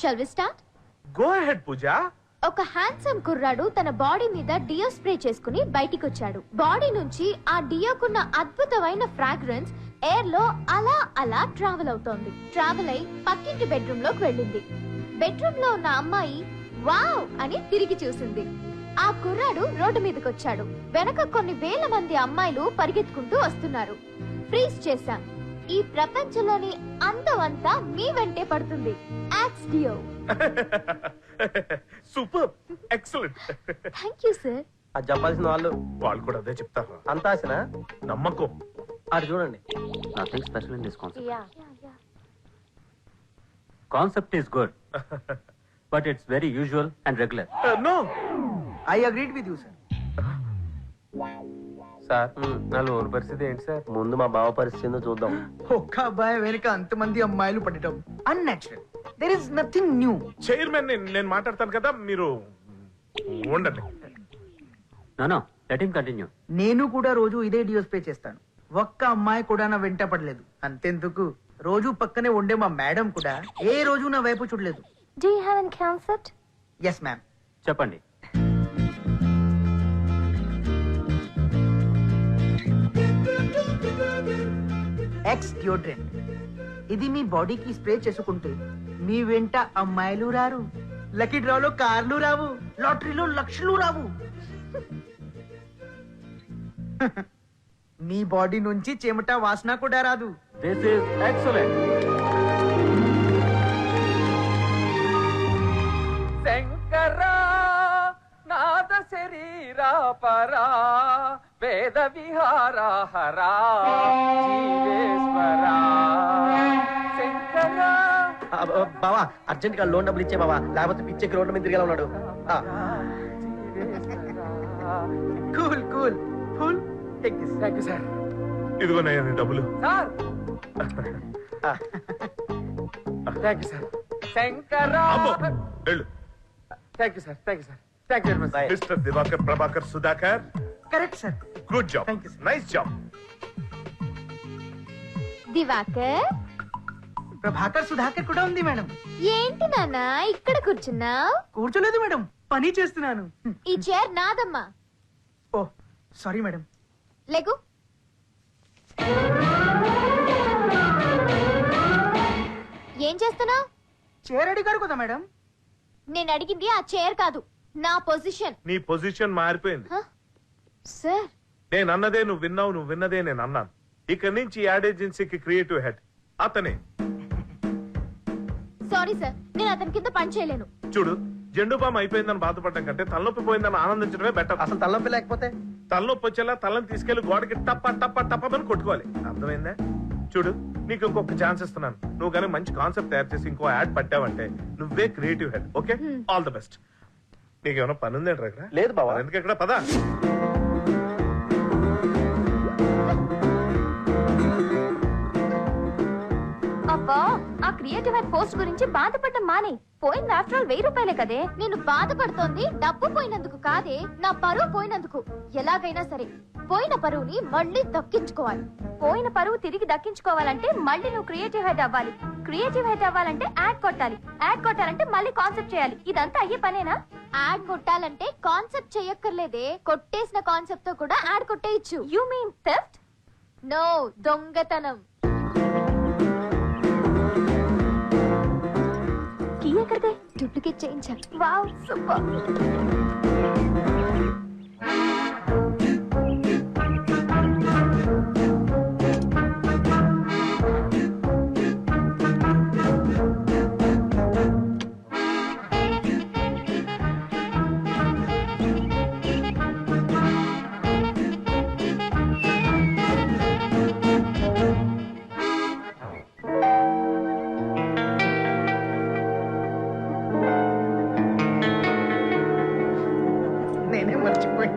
Shall we start? Go ahead Pooja. ఒక handsome కుర్రాడు తన బాడీ మీద డియో స్ప్రే చేసుకుని బయటికి వచ్చాడు. బాడీ నుంచి ఆ డియోకున్న అద్భుతమైన ఫ్రాగ్రెన్స్ ఎయిర్ లో అలా అలా ట్రావెల్ అవుతోంది. ట్రావెల్ అయి పక్కింటి బెడ్రూమ్ లోకి వెళ్ళింది. బెడ్రూమ్ లో ఉన్న అమ్మాయి వావ్ అని తిరిగి చూసింది. ఆ కుర్రాడు రోడ్డు మీదకి వచ్చాడు. వెనక కొన్ని వేల మంది అమ్మాయిలు పరిగెత్తుకుంటూ వస్తున్నారు. ఫ్రీజ్ చేశాం. ఈ ప్రపంచంలోని అందమంతా మీ వెంటే పడుతుంది. Axe deo. Super, excellent. Thank you sir. అది చెప్పాల్సిన వాళ్ళు కూడా అదే చెప్తారు. అంత ఆశనా? నమ్మకం. అది చూడండి. Nothing special in this concept. Yeah concept is good but it's very usual and regular. No, I agreed with you sir. Sir నా లోన్ పరిస్థితి ఏంటి సార్? ముందు మా బావ పరిస్థితి చూద్దాం. ఒక్క అబ్బాయి వెనుక అంతమంది అమ్మాయిలు పడటం unnatural. There is nothing new. Chairman నేను మాట్లాడతాను కదా, మీరు ఉండండి. No let him continue. నేను కూడా రోజు ఇదే డియో స్ప్రే చేస్తాను. ఒక్క అమ్మాయి కూడా నా వెంట పడలేదు. అంతెందుకు, రోజు పక్కనే ఉండే మా మేడం కూడా ఏ రోజు నా వైపు చూడలేదు. Do you have an concept? Yes ma'am. చెప్పండి. Axe deodorant. ఇది మీ బాడీకి స్ప్రే చేసుకుంటే మీ వెంట అమ్మాయిలు రారు, లక్కీ డ్రాలో కార్లు రావు, లాటరీలో లక్షలు రావు. మీ బాడీ నుంచి చెమట వాసన కూడా రాదు. This is excellent. శంకరా నాద శరీరా పరా వేద విహారా హరా జీవేశ్వరా శంకరా. బావా అర్జెంట్ గా లోన్ డబ్బులు ఇచ్చే బావా, లేకపోతే పిచ్చెక్కి రోడ్ల మీద తిరిగా ఉన్నాడు. Cool cool cool. Take this. Thank you sir. ఇదిగోనయ్యా నీ డబ్బులు. Sir thank you sir. శంకరా. అబ్బో, వెళ్ళు. Thank you sir. Thank you sir. Thank you very much. Mister Divakar Prabhakar Sudhakar, correct sir. Good job. Thank you, sir. Nice job. Divakar, Prabhakar Sudhakar కూడా ఉంది madam. ఏంటి నాన్న ఇక్కడ కూర్చున్నావు? కూర్చోలేదు మేడం, పని చేస్తున్నాను. ఈ చైర్ నాదమ్మా. ఓ సారీ మేడం. లేకు. ఏం చేస్తున్నావు? చైర్ అడిగారు కదా మేడం. నేను అడిగింది ఆ చైర్ కాదు, నా పొజిషన్. నీ పొజిషన్ మారిపోయింది. సార్, నేను అన్నదే నువ్వు విన్నావు, నువ్వు విన్నదే నేను అన్నాను. ఇక్కడి నుంచి యాడ్ ఏజెన్సీకి క్రియేటివ్ హెడ్ అతనే. సారీ సార్, నేను అతని కింద పని చేయలేను. చూడు, జెండు బామ్ అయిపోయిందని బాధపడటం కంటే తలనొప్పి పోయిందని ఆనందించడమే బెటర్. అసలు తలనొప్పి లేకపోతే తలనొప్పి వచ్చేలా తలని తీసుకెళ్లి గోడకి టప్ప టప్ప టప్పని కొట్టుకోవాలి. అర్థమైందా? చూడు, నీకు ఇంకొక ఛాన్స్ ఇస్తున్నాను. నువ్వు కానీ మంచి కాన్సెప్ట్ తయారు చేసి ఇంకో యాడ్ పట్టావంటే నువ్వే creative head. Okay, all the best. నీకేమైనా పని ఉంది ఇక్కడ? లేదు బావా. ఎందుకు ఇక్కడ పదా. అబ్బా, ఆ క్రియేటివ్ హెడ్ పోస్ట్ గురించి బాధపడటం మానే. పోయింది ఆఫ్టర్ ఆల్ 1000 రూపాయలే కదే. నేను బాధపడుతోంది డబ్బు పోయినందుకు కాదే, నా పరువు పోయినందుకు. ఎలాగైనా సరే పోయిన పరువుని మళ్ళీ దక్కించుకోవాలి. పోయిన పరువు తిరిగి దక్కించుకోవాలంటే మళ్ళీ నువ్వు క్రియేటివ్ హెడ్ అవ్వాలి. క్రియేటివ్ హెడ్ అవ్వాలంటే యాడ్ కొట్టాలి. యాడ్ కొట్టాలంటే మళ్ళీ కాన్సెప్ట్ చేయాలి. ఇదంతా అయ్యే పనేనా? యాడ్ కొట్టాలంటే కాన్సెప్ట్ చేయక్కర్లేదే, కొట్టేసిన కాన్సెప్ట్ తో కూడా యాడ్ కొట్టేయచ్చు. You mean theft? నో, దొంగతనం. కీ ఎక్కడిదే? డూప్లికేట్ చేయించా. Wow, super. నేనే మర్చిపోయా.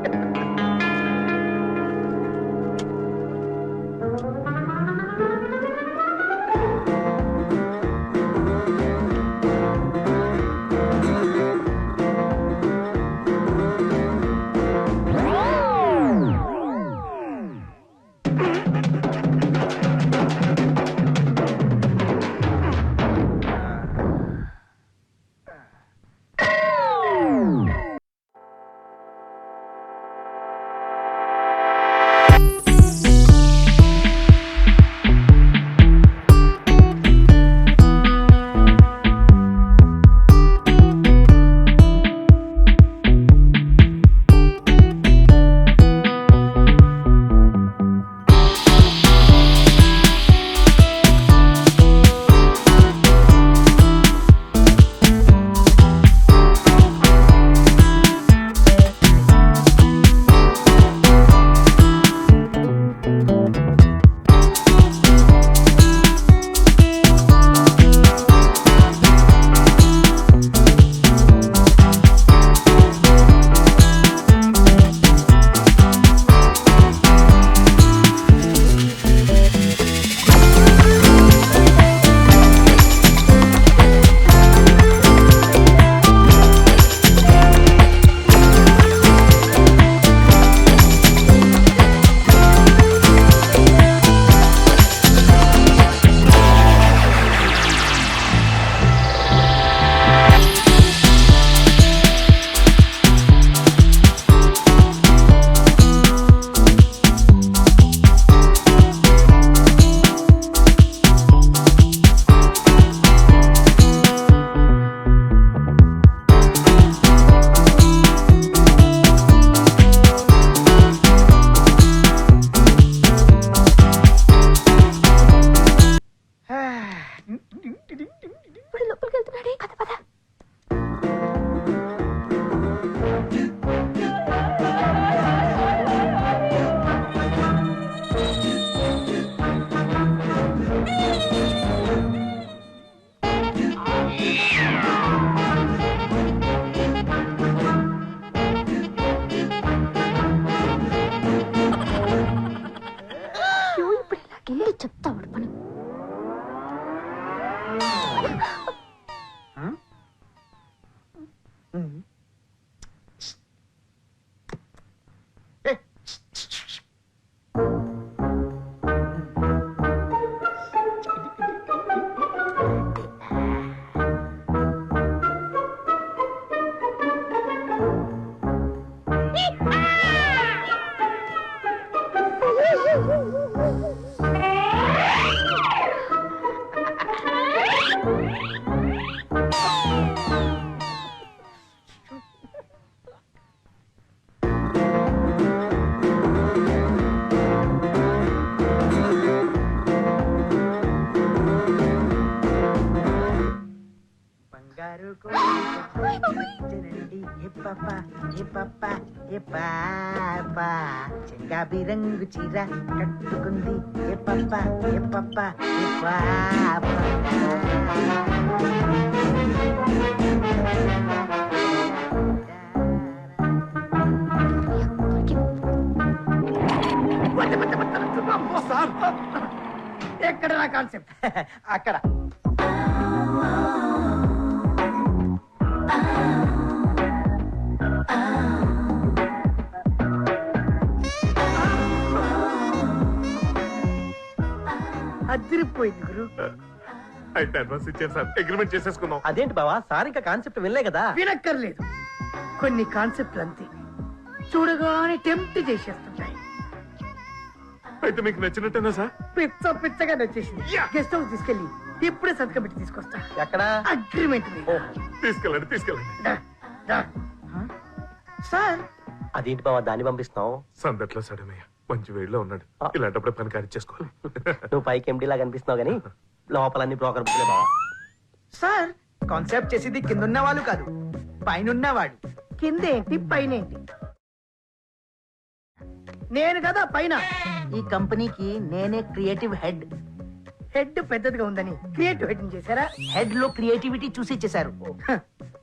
బంగారు జనండి ఏ పాప ఏ పాప ఏ పాప చెంగాబి రంగు చీర కట్టుకుంది ఏ పాప ఏ పాప ఏ పాప ఎక్కడ నా కాన్సెప్ట్ అక్కడ అదిరిపోయింది గురు. అయితే అడ్వాన్స్ ఇచ్చాను సార్, అగ్రిమెంట్ చేసేసుకుందాం. అదేంటి బావా సార్ ఇంకా కాన్సెప్ట్ వినలే కదా వినక్కర్లేదు. కొన్ని కాన్సెప్ట్లు అంతే, చూడగానే టెంప్ట్ చేసేస్తుంటాయి. అయితే మీకు నచ్చినట్టేనా సార్? పిచ్చగా నచ్చేసింది. Yeah. గెస్ట్ హౌస్ తీసుకెళ్ళి ఇప్పుడే సంతకం పెట్టి తీసుకొస్తా. ఎక్కడ అగ్రిమెంట్ మీద. తీసుకెళ్ళండి తీసుకెళ్ళండి. దా, దా. సార్ అదేంటి బావా దాన్ని పంపిస్తున్నావు సందట్లో సడమయ్య మంచి వేడిలో ఉన్నాడు, ఇలాంటప్పుడు పని కారిచ్చేసుకోవాలి. నువ్వు పైకి ఎండి లాగా అనిపిస్తున్నావు కానీ లోపలన్నీ బ్రోకర్ బుక్లే బావా సార్ కాన్సెప్ట్ చేసేది కిందున్న వాళ్ళు కాదు, పైనున్నవాడు. కిందేంటి పైనేంటి? నేను కదా పైన. ఈ కంపెనీకి నేనే క్రియేటివ్ హెడ్. హెడ్ పెద్దదిగా ఉందని క్రియేటివ్ హెడ్ చేశారా? హెడ్ లో క్రియేటివిటీ చూసి ఇచ్చేశారు.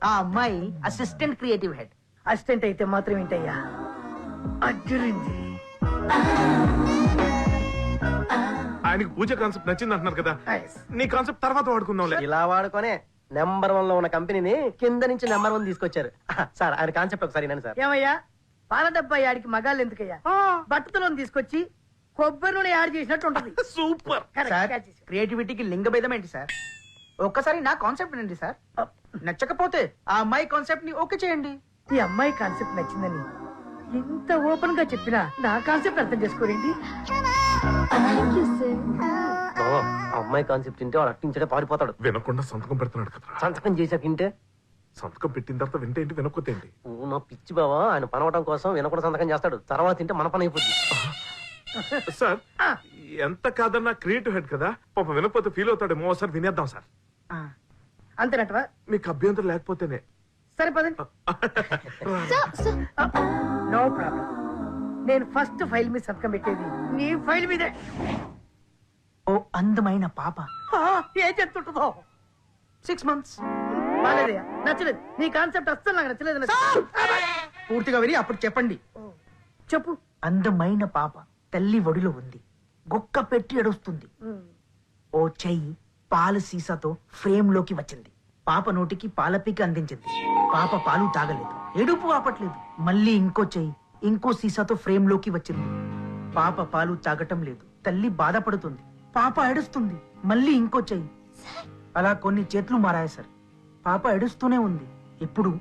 ఆ అమ్మాయి అసిస్టెంట్ క్రియేటివ్ హెడ్. అసిస్టెంట్ అయితే మాత్రం ఏంటయ్యా, అజ్జురింది. ఆయనకి పూజ కాన్సెప్ట్ నచ్చింది అంటున్నారు కదా, నీ కాన్సెప్ట్ తర్వాత వాడుకుందాంలే. ఇలా వాడుకొనే నెంబర్ 1 లో ఉన్న కంపెనీని కింద నుంచి నెంబర్ 1 తీసుకొచ్చారు. సార్ ఆయన కాన్సెప్ట్ ఒకసారి వినండి సార్. ఏమయ్యా, పాల డబ్బా యాడికి మగాళ్ళు ఎందుకయ్యా? బట్టతలో తీసుకొచ్చి కొబ్బరి నూనె యాడ్ చేసినట్టు ఉంటది. సూపర్. Correct, సార్ catch చేశావు. క్రియేటివిటీకి లింగ భేదం ఏంటి సార్? ఒక్కసారి నా కాన్సెప్ట్ వినండి సార్, నచ్చకపోతే ఆ అమ్మాయి కాన్సెప్ట్ ని ఓకే చేయండి. ఈ అమ్మాయి కాన్సెప్ట్ నచ్చిందని ఇంత ఓపెన్ గా చెప్పినా నా కాన్సెప్ట్ అర్థం చేసుకోరేంటి? Thank you sir. బావా, ఆ అమ్మాయి కాన్సెప్ట్ తింటే వాడు అట్టించడే పారిపోతాడు. వినకుండా సంతకం పెడుతున్నాడు కదా. సంతకం చేశాక తింటే సంతకం పెట్టిన తర్వాత వింటే ఏంటి, వినకపోతే ఏంటి? నువ్వు నా పిచ్చి బావా, ఆయన పనవటం కోసం వినకుండా సంతకం చేస్తాడు. తర్వాత తింటే మన పని అయిపోతుంది. సార్ ఎంత కాదన్నా క్రియేటివ్ హెడ్ కదా, పాప వినకపోతే ఫీల్ అవుతాడేమో. ఒకసారి వినేద్దాం సార్, అంతేనటవా? మీకు అభ్యంతరం లేకపోతేనే. సరే పదండి. Sir sir no problem. నేను ఫస్ట్ ఫైల్ మీద సంతకం పెట్టేది నీ ఫైల్ మీదే. ఓ అందమైన పాప, ఏం చెప్తుంటుందో 6 months. బాలేదయ్యా, నచ్చలేదు. నీ కాన్సెప్ట్ అస్సలు నాకు నచ్చలేదు. పూర్తిగా విని అప్పుడు చెప్పండి. చెప్పు. అందమైన పాప తల్లి ఒడిలో ఉంది, గుక్క పెట్టి ఎడుస్తుంది. ఓ చెయ్యి పాల సీసాతో ఫ్రేమ్ లోకి వచ్చింది. పాప నోటికి పాలపీక అందించింది. పాప పాలు తాగలేదు, ఎడుపు ఆపట్లేదు. మళ్ళీ ఇంకో చెయ్యి ఇంకో సీసాతో ఫ్రేమ్ లోకి వచ్చింది. పాప పాలు తాగటం లేదు, తల్లి బాధపడుతుంది. పాప ఏడుస్తుంది. మళ్ళీ ఇంకో చెయ్యి. అలా కొన్ని చేతులు మారాయి సార్. పాప ఏడుస్తూనే ఉంది. ఇప్పుడు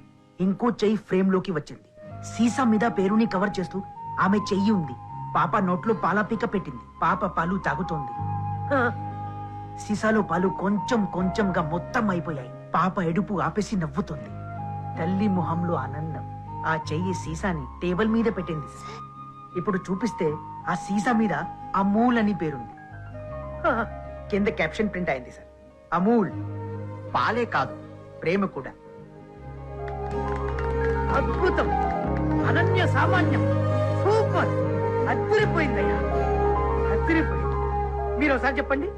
ఇంకో చెయ్యి ఫ్రేమ్ లోకి వచ్చింది. సీసా మీద పేరుని కవర్ చేస్తూ ఆమె చెయ్యి ఉంది. పాప నోట్లో పాలపీక పెట్టింది. పాప పాలు తాగుతోంది. సీసాలో పాలు కొంచెం కొంచెంగా మొత్తం అయిపోయాయి. పాప ఎడుపు ఆపేసి నవ్వుతుంది. తల్లి మొహంలో ఆనందం. ఆ చెయ్యి సీసాని టేబుల్ మీద పెట్టింది. ఇప్పుడు చూపిస్తే ఆ సీసా మీద అమూల్ అని పేరుంది. కింద క్యాప్షన్ ప్రింట్ అయింది సార్, అమూల్ పాలే కాదు ప్రేమ కూడా. అద్భుతం, అనన్య సామాన్యం, సూపర్, అదిరిపోయిందయ్యా, అదిరిపోయింది. మీరు ఒకసారి చెప్పండి.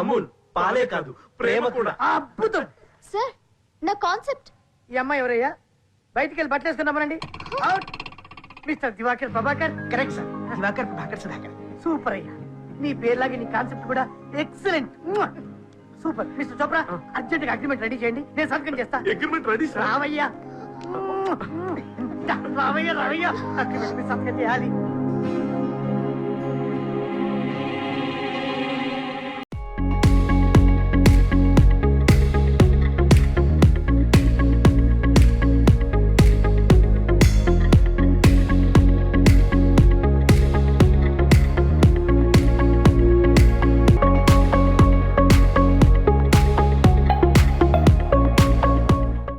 అమూల్ పాలే కాదు ప్రేమ కూడా. అద్భుతం. సార్ నా కాన్సెప్ట్. ఈ అమ్మాయి ఎవరయ్యా? బయటికి వెళ్ళి బట్టలు వేసుకున్నామనండి. Out. Mister Divakar Prabhakar. Correct sir, Divakar Prabhakar Sudhakar. Super అయ్యా, నీ పేరులాగే నీ కాన్సెప్ట్ కూడా excellent. Super. Mister Chopra, urgent గా అగ్రిమెంట్ రెడీ చేయండి, నేను సంతకం చేస్తా. Agreement ready sir. రావయ్యా, రావయ్యా, రావయ్యా, అగ్రిమెంట్ మీద సంతకం చేయాలి.